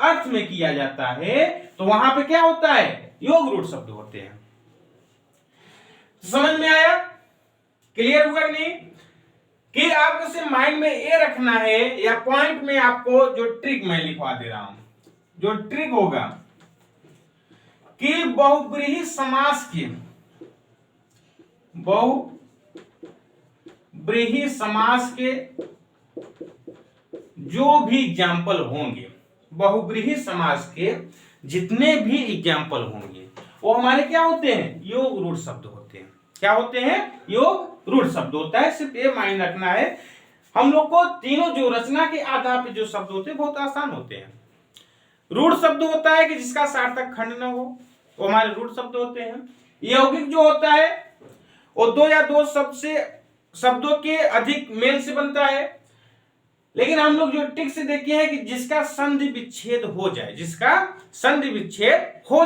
अर्थ में किया जाता है तो वहां पे क्या होता है, योग रूढ़ शब्द होते हैं। समझ में आया, क्लियर हुआ कि नहीं? कि आपको सिर्फ माइंड में ये रखना है या पॉइंट में आपको जो ट्रिक मैं लिखवा दे रहा हूं, जो ट्रिक होगा कि बहुब्रीहि समास के जो भी एग्जाम्पल होंगे, बहुब्रीहि समास के जितने भी एग्जाम्पल होंगे वो हमारे क्या होते हैं, योग रूढ़ शब्द होते हैं। क्या होते हैं, योग रूढ़ शब्द होता है। सिर्फ ये माइंड रखना है। हम लोग को तीनों जो रचना के आधार पे जो शब्द होते हैं बहुत आसान होते हैं। रूढ़ शब्द होता है कि जिसका सार्थक खंड न हो, वो हमारे रूढ़ शब्द होते हैं। यौगिक जो होता है वो दो या दो शब्दों के अधिक मेल से बनता है, लेकिन हम लोग जो ट्रिक से देखे हैं कि जिसका संधि विच्छेद हो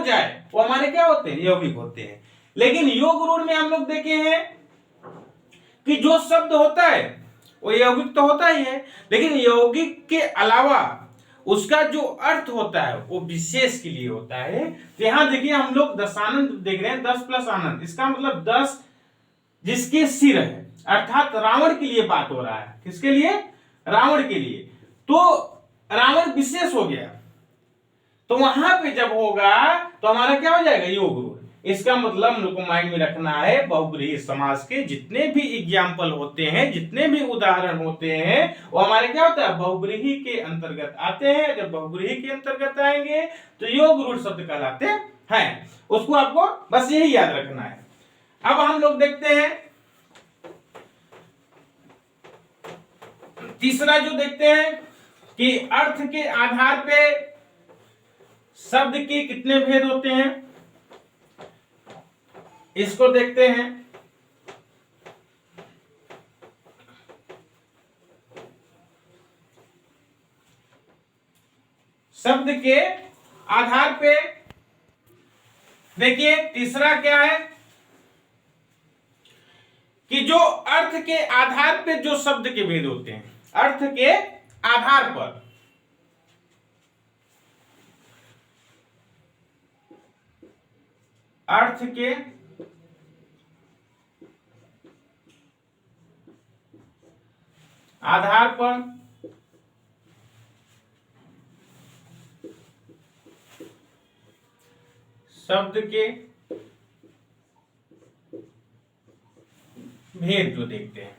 जाए वो हमारे क्या होते हैं, यौगिक होते हैं। लेकिन योग रूढ़ में हम लोग देखे हैं कि जो शब्द होता है वो यौगिक तो होता ही है, लेकिन यौगिक के अलावा उसका जो अर्थ होता है वो विशेष के लिए होता है। तो यहां देखिए हम लोग दशानंद देख रहे हैं, 10 प्लस आनंद, इसका मतलब 10 जिसके सिर है अर्थात रावण के लिए बात हो रहा है। किसके लिए, रावण के लिए। तो रावण विशेष हो गया, तो वहां पे जब होगा तो हमारा क्या हो जाएगा, योग रूढ़। इसका मतलब हम लोग को माइंड में रखना है बहुब्रीहि समास के जितने भी एग्जाम्पल होते हैं, जितने भी उदाहरण होते हैं वो हमारे क्या होता है, बहुब्रीहि के अंतर्गत आते हैं। जब बहुब्रीहि के अंतर्गत आएंगे तो योग रूढ़ शब्द कहलाते हैं। उसको आपको बस यही याद रखना है। अब हम लोग देखते हैं तीसरा जो देखते हैं कि अर्थ के आधार पे शब्द के कितने भेद होते हैं, इसको देखते हैं। शब्द के आधार पे देखिए तीसरा क्या है कि जो अर्थ के आधार पे जो शब्द के भेद होते हैं, अर्थ के आधार पर अर्थ के आधार पर शब्द के भेद जो देखते हैं,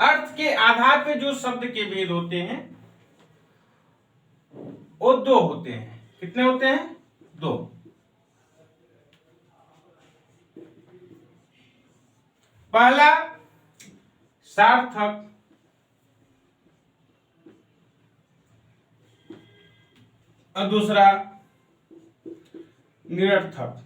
अर्थ के आधार पे जो शब्द के भेद होते हैं वो दो होते हैं। कितने होते हैं? दो। पहला सार्थक और दूसरा निरर्थक।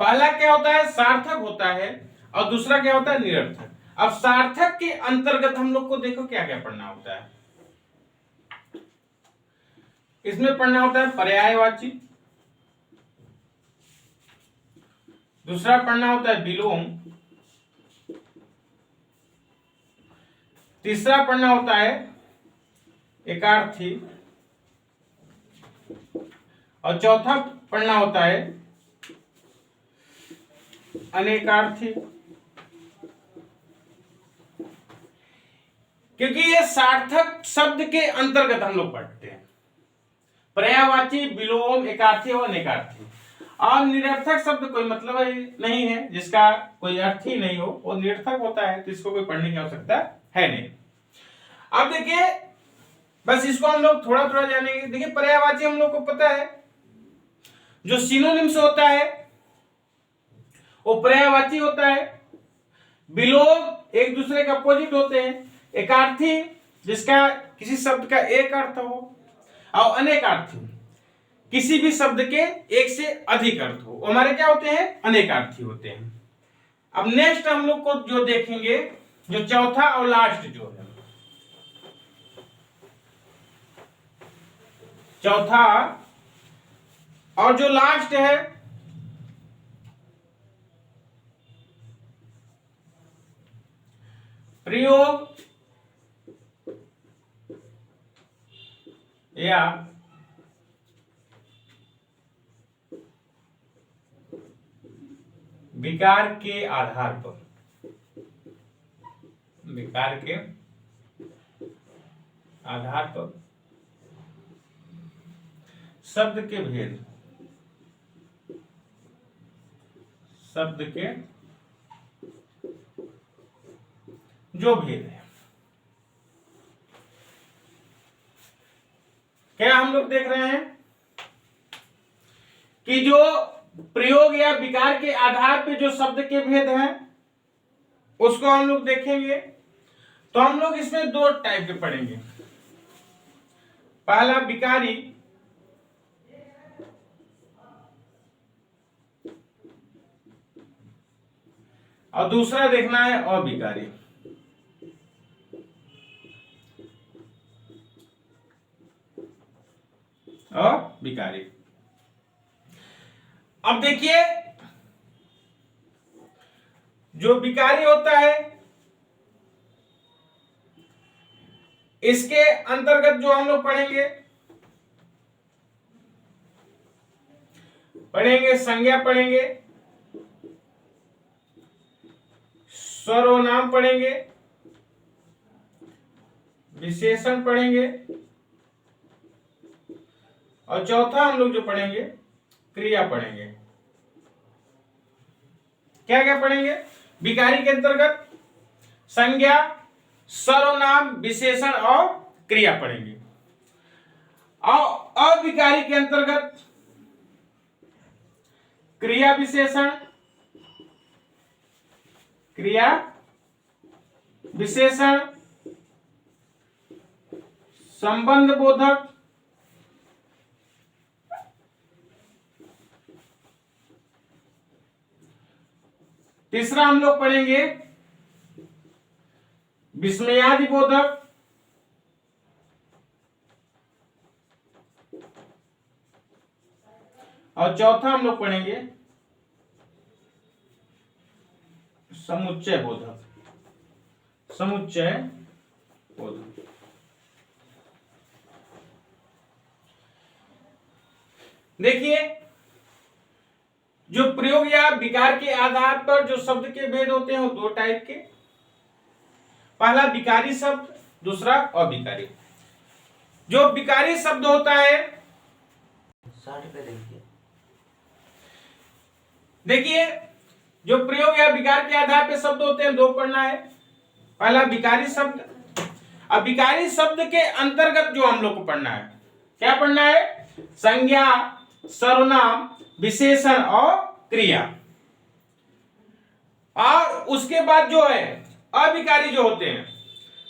पहला क्या होता है? सार्थक होता है, और दूसरा क्या होता है? निरर्थक। अब सार्थक के अंतर्गत हम लोग को देखो क्या क्या पढ़ना होता है। इसमें पढ़ना होता है पर्यायवाची, दूसरा पढ़ना होता है विलोम, तीसरा पढ़ना होता है एकार्थी, और चौथा पढ़ना होता है अनेकार्थी। क्योंकि ये सार्थक शब्द के अंतर्गत हम लोग पढ़ते हैं। पर्यायवाची, विलोम, एकार्थी और अनेकार्थी। और निरर्थक शब्द कोई मतलब नहीं है, जिसका कोई अर्थ ही नहीं हो, वो निरर्थक होता है, तो इसको कोई पढ़ने की आवश्यकता है नहीं। अब देखिए, बस इसको हम लोग थोड़ा थोड़ा जानेंगे। देखिए, पर्यायवाची हम लोग को पता है जो सिनोनिम्स होता है वो पर्यायवाची होता है। विलोम एक दूसरे के अपोजिट होते हैं। एकार्थी जिसका किसी शब्द का एक अर्थ हो, और अनेकार्थी किसी भी शब्द के एक से अधिक अर्थ हो, हमारे क्या होते हैं? अनेकार्थी होते हैं। अब नेक्स्ट हम लोग को जो देखेंगे, जो चौथा और लास्ट जो है, चौथा और जो लास्ट है, प्रयोग या विकार के आधार पर, विकार के आधार पर शब्द के भेद, शब्द के जो भेद है, क्या हम लोग देख रहे हैं कि जो प्रयोग या विकार के आधार पे जो शब्द के भेद हैं उसको हम लोग देखेंगे। तो हम लोग इसमें दो टाइप के पढ़ेंगे। पहला विकारी, और दूसरा देखना है अविकारी। अविकारी। अब देखिए, जो विकारी होता है इसके अंतर्गत जो हम लोग पढ़ेंगे संज्ञा पढ़ेंगे, सर्वनाम पढ़ेंगे, विशेषण पढ़ेंगे, और चौथा हम लोग जो पढ़ेंगे क्रिया पढ़ेंगे। क्या क्या पढ़ेंगे? विकारी के अंतर्गत संज्ञा, सर्वनाम, विशेषण और क्रिया पढ़ेंगे। और अविकारी के अंतर्गत क्रिया विशेषण, क्रिया विशेषण, संबंध बोधक, तीसरा हम लोग पढ़ेंगे विस्मयादि बोधक, और चौथा हम लोग पढ़ेंगे समुच्चय बोधक, समुच्चय बोधक। देखिए, जो प्रयोग या विकार के आधार पर जो शब्द के भेद होते हैं वो दो टाइप के। पहला विकारी शब्द, दूसरा अविकारी। जो विकारी शब्द होता है, 60 पे देखिए, जो प्रयोग या विकार के आधार पर शब्द होते हैं दो पढ़ना है। पहला विकारी शब्द। अब विकारी शब्द के अंतर्गत जो हम लोग को पढ़ना है, क्या पढ़ना है? संज्ञा, सर्वनाम, विशेषण और क्रिया। और उसके बाद जो है अविकारी जो होते हैं,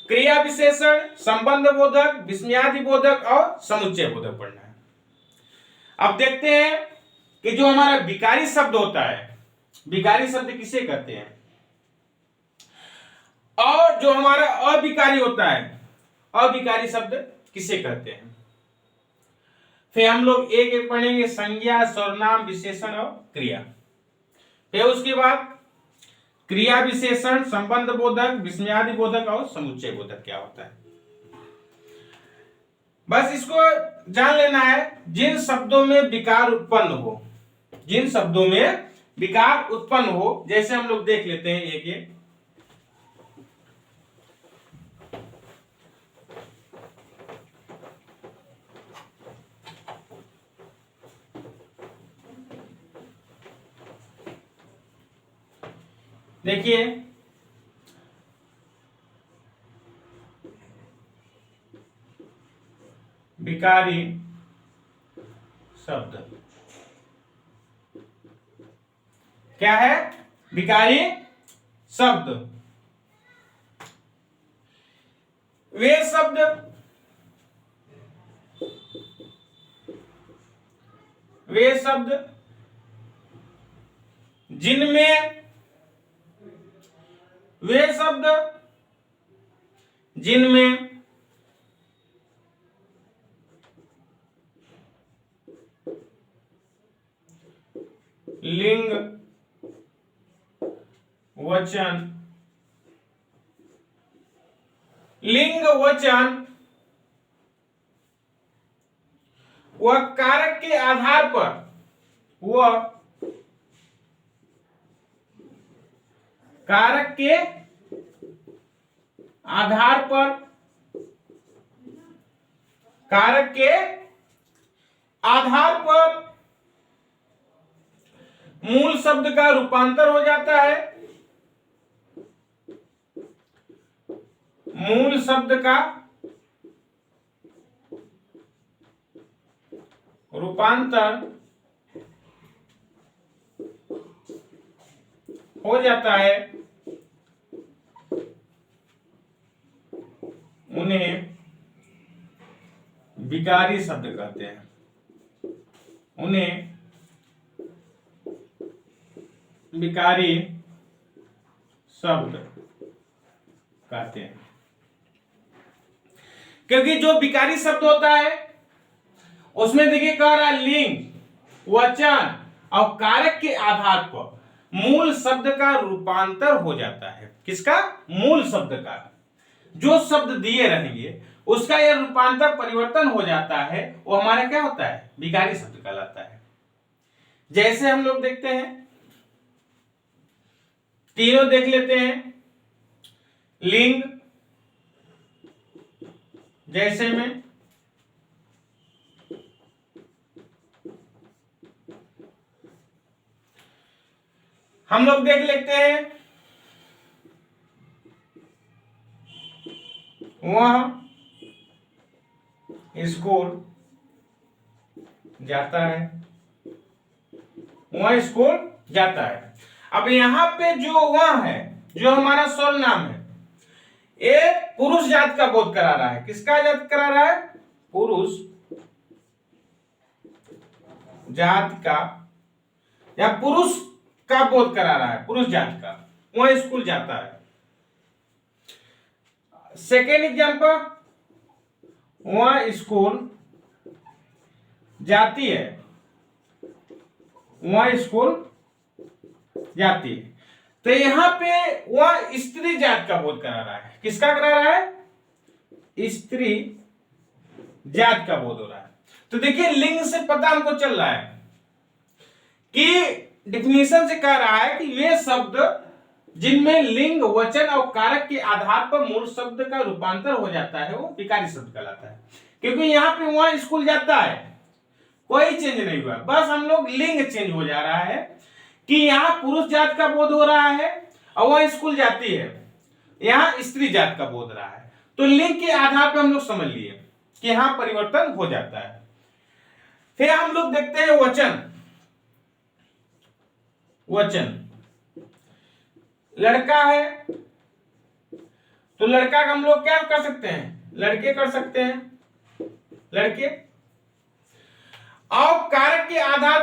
क्रिया विशेषण, संबंध बोधक, विस्मयादि बोधक और समुच्चय बोधक पढ़ना है। अब देखते हैं कि जो हमारा विकारी शब्द होता है, विकारी शब्द किसे कहते हैं, और जो हमारा अविकारी होता है, अविकारी शब्द किसे कहते हैं। फिर हम लोग एक एक पढ़ेंगे, संज्ञा, सर्वनाम, विशेषण और क्रिया। फिर उसके बाद क्रिया विशेषण, संबंध बोधक, विस्मयादि बोधक और समुच्चय बोधक क्या होता है। बस इसको जान लेना है। जिन शब्दों में विकार उत्पन्न हो, जिन शब्दों में विकार उत्पन्न हो, जैसे हम लोग देख लेते हैं एक एक। देखिए, विकारी शब्द क्या है? विकारी शब्द वे शब्द जिनमें लिंग, वचन वह कारक के आधार पर, मूल शब्द का रूपांतर हो जाता है। मूल शब्द का रूपांतर हो जाता है, उन्हें विकारी शब्द कहते हैं। उन्हें विकारी शब्द कहते हैं। क्योंकि जो विकारी शब्द होता है उसमें देखिए कह रहा है लिंग, वचन और कारक के आधार पर मूल शब्द का रूपांतर हो जाता है। किसका? मूल शब्द का। जो शब्द दिए रहेंगे उसका यह रूपांतर परिवर्तन हो जाता है, वो हमारा क्या होता है? विकारी शब्द कहलाता है। जैसे हम लोग देखते हैं, तीनों देख लेते हैं। लिंग, जैसे में हम लोग देख लेते हैं, वह स्कूल जाता है, वह स्कूल जाता है। अब यहां पे जो वह है, जो हमारा सर्वनाम है, ये पुरुष जात का बोध करा रहा है। किसका जात करा रहा है? पुरुष जात का, या पुरुष का बोध करा रहा है, पुरुष जात का। वह स्कूल जाता है। सेकेंड एग्जांपल, वह स्कूल जाती है, वह स्कूल जाती है। तो यहां पे वह स्त्री जात का बोध करा रहा है। किसका करा रहा है? स्त्री जात का बोध हो रहा है। तो देखिए, लिंग से पता हमको चल रहा है कि डिफिनेशन से कह रहा है कि वे शब्द जिनमें लिंग, वचन और कारक के आधार पर मूल शब्द का रूपांतर हो जाता है, वो विकारी शब्द कहलाता है। क्योंकि यहाँ पे वह स्कूल जाता है, कोई चेंज नहीं हुआ, बस हम लोग लिंग चेंज हो जा रहा है कि यहाँ पुरुष जात का बोध हो रहा है और वह स्कूल जाती है, यहाँ स्त्री जात का बोध रहा है। तो तो लिंग के आधार पर हम लोग समझ लिए कि यहां परिवर्तन हो जाता है। फिर हम लोग देखते हैं वचन। वचन लड़का है तो लड़का का हम लोग क्या कर सकते हैं, लड़के कर सकते हैं, लड़के। और कारक के आधार